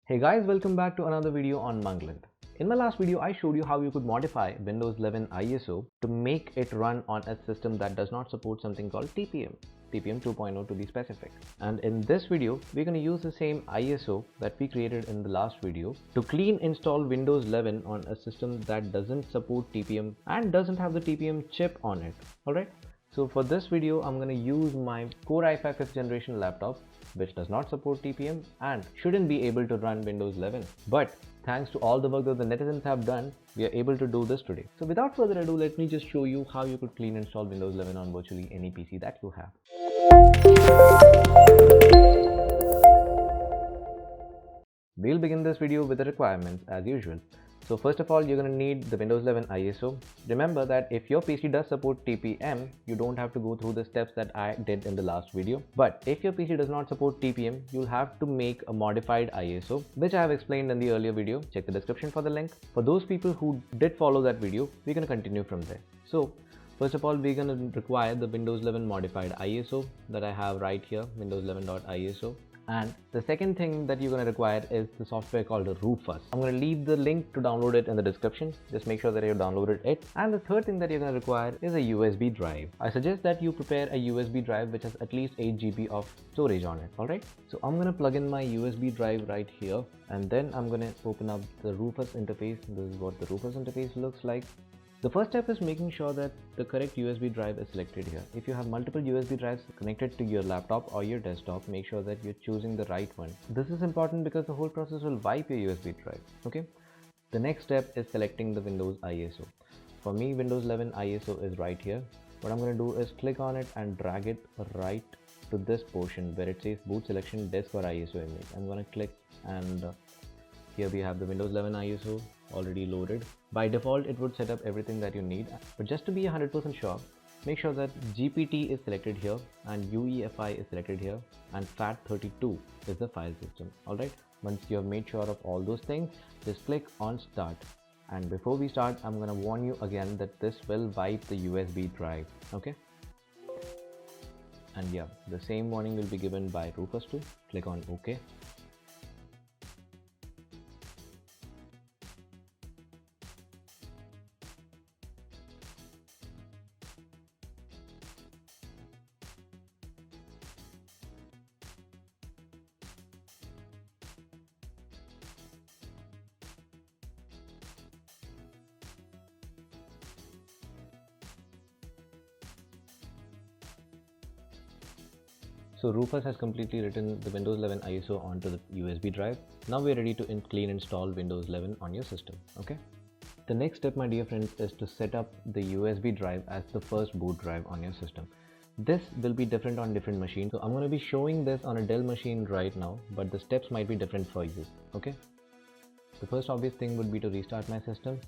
Hey guys, welcome back to another video on Mangland. In my last video, I showed you how you could modify Windows 11 ISO to make it run on a system that does not support something called TPM. TPM 2.0 to be specific. And in this video, we're going to use the same ISO that we created in the last video to clean install Windows 11 on a system that doesn't support TPM and doesn't have the TPM chip on it. Alright, so for this video, I'm going to use my Core i5 5th generation laptop, which does not support TPM and shouldn't be able to run Windows 11. But thanks to all the work that the netizens have done, we are able to do this today. So without further ado, let me just show you how you could clean install Windows 11 on virtually any PC that you have. We'll begin this video with the requirements as usual. So first of all, you're going to need the Windows 11 ISO. Remember that if your PC does support TPM, you don't have to go through the steps that I did in the last video. But if your PC does not support TPM, you'll have to make a modified ISO, which I have explained in the earlier video. Check the description for the link. For those people who did follow that video, we're going to continue from there. So first of all, we're going to require the Windows 11 modified ISO that I have right here, Windows 11.iso. And the second thing that you're going to require is the software called Rufus. I'm going to leave the link to download it in the description. Just make sure that you downloaded it. And the third thing that you're going to require is a USB drive. I suggest that you prepare a USB drive which has at least 8 GB of storage on it. Alright, so I'm going to plug in my USB drive right here, and then I'm going to open up the Rufus interface. This is what the Rufus interface looks like. The first step is making sure that the correct USB drive is selected here. If you have multiple USB drives connected to your laptop or your desktop, make sure that you're choosing the right one. This is important because the whole process will wipe your USB drive. Okay. The next step is selecting the Windows ISO. For me, Windows 11 ISO is right here. What I'm going to do is click on it and drag it right to this portion where it says boot selection disk or ISO image. I'm going to click, and here we have the Windows 11 ISO already loaded. By default, it would set up everything that you need, but just to be 100% sure, make sure that GPT is selected here and UEFI is selected here and FAT32 is the file system. Alright, once you have made sure of all those things, just click on start. And before we start, I'm gonna warn you again that this will wipe the USB drive. Okay, and yeah, the same warning will be given by Rufus too. Click on OK. So Rufus has completely written the Windows 11 ISO onto the USB drive. Now we're ready to clean install Windows 11 on your system. Okay. The next step, my dear friends, is to set up the USB drive as the first boot drive on your system. This will be different on different machines. So I'm going to be showing this on a Dell machine right now, but the steps might be different for you. Okay. The first obvious thing would be to restart my system.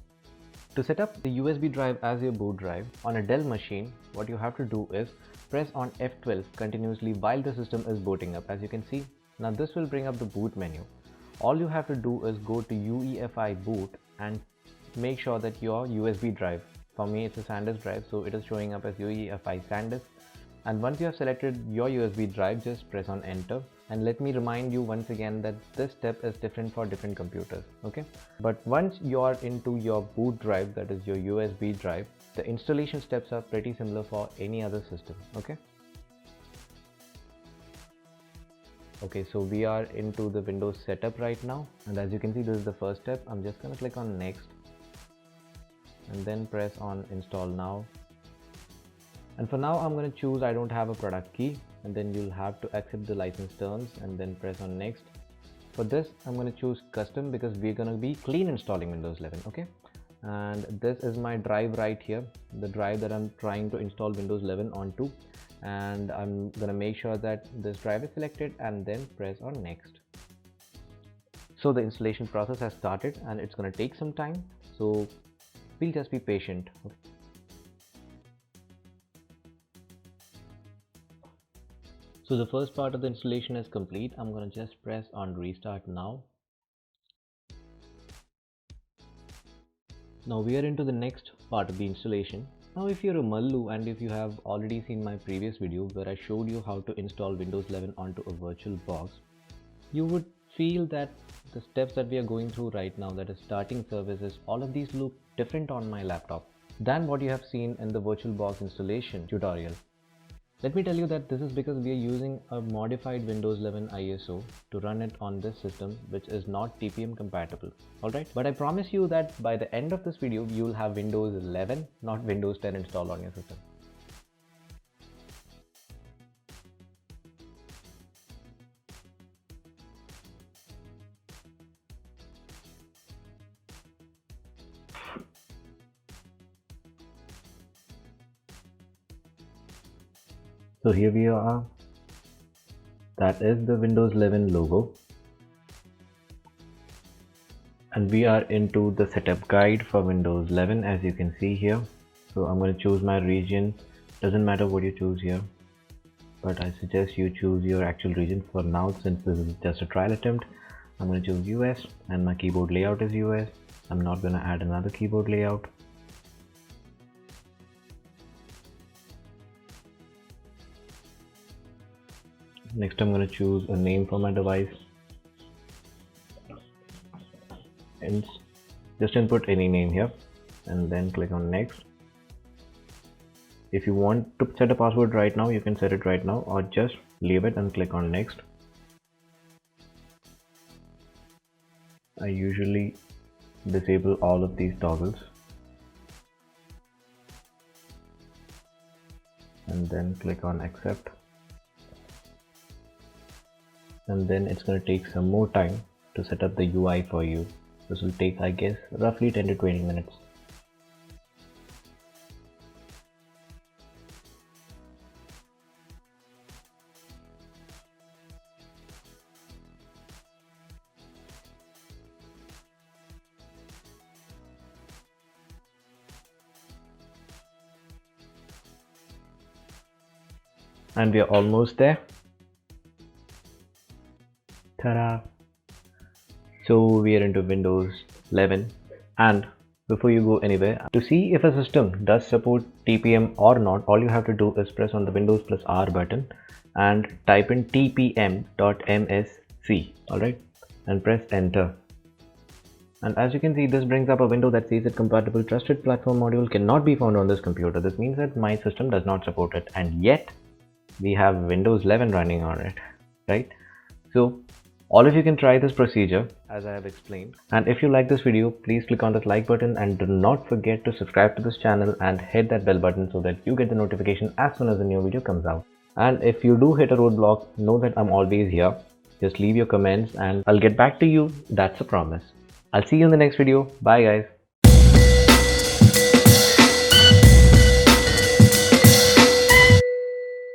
To set up the USB drive as your boot drive on a Dell machine, what you have to do is press on F12 continuously while the system is booting up. As you can see, now this will bring up the boot menu. All you have to do is go to UEFI boot and make sure that your USB drive, for me it's a SanDisk drive, so it is showing up as UEFI SanDisk. And once you have selected your USB drive, just press on enter. And let me remind you once again that this step is different for different computers. Okay, but once you are into your boot drive, that is your USB drive, the installation steps are pretty similar for any other system. Okay, so we are into the Windows setup right now, and as you can see, this is the first step. I'm just going to click on next and then press on install now. And for now, I'm going to choose I don't have a product key, and then you'll have to accept the license terms and then press on next. For this, I'm going to choose custom because we're going to be clean installing Windows 11. Okay, and this is my drive right here, the drive that I'm trying to install Windows 11 onto, and I'm going to make sure that this drive is selected and then press on next. So the installation process has started and it's going to take some time, so we'll just be patient. Okay. So the first part of the installation is complete. I'm going to just press on restart now. Now we are into the next part of the installation. Now if you're a Mallu and if you have already seen my previous video where I showed you how to install Windows 11 onto a virtual box, you would feel that the steps that we are going through right now, that is starting services, all of these look different on my laptop than what you have seen in the VirtualBox installation tutorial. Let me tell you that this is because we are using a modified Windows 11 ISO to run it on this system, which is not TPM compatible. Alright, but I promise you that by the end of this video, you will have Windows 11, not Windows 10 installed on your system. So here we are. That is the Windows 11 logo. And we are into the setup guide for Windows 11, as you can see here. So I'm going to choose my region. Doesn't matter what you choose here, but I suggest you choose your actual region for now, since this is just a trial attempt. I'm going to choose US and my keyboard layout is US. I'm not going to add another keyboard layout. Next, I'm going to choose a name for my device. And just input any name here and then click on next. If you want to set a password right now, you can set it right now, or just leave it and click on next. I usually disable all of these toggles and then click on accept. And then it's going to take some more time to set up the UI for you. This will take, I guess, roughly 10 to 20 minutes. And we are almost there. Ta-da! So we are into Windows 11, and before you go anywhere, to see if a system does support TPM or not, all you have to do is press on the Windows plus R button and type in tpm.msc, alright, and press enter. And as you can see, this brings up a window that says that compatible trusted platform module cannot be found on this computer. This means that my system does not support it, and yet we have Windows 11 running on it, right? So all of you can try this procedure as I have explained. And if you like this video, please click on that like button and do not forget to subscribe to this channel and hit that bell button so that you get the notification as soon as a new video comes out. And if you do hit a roadblock, know that I'm always here. Just leave your comments and I'll get back to you. That's a promise. I'll see you in the next video. Bye guys.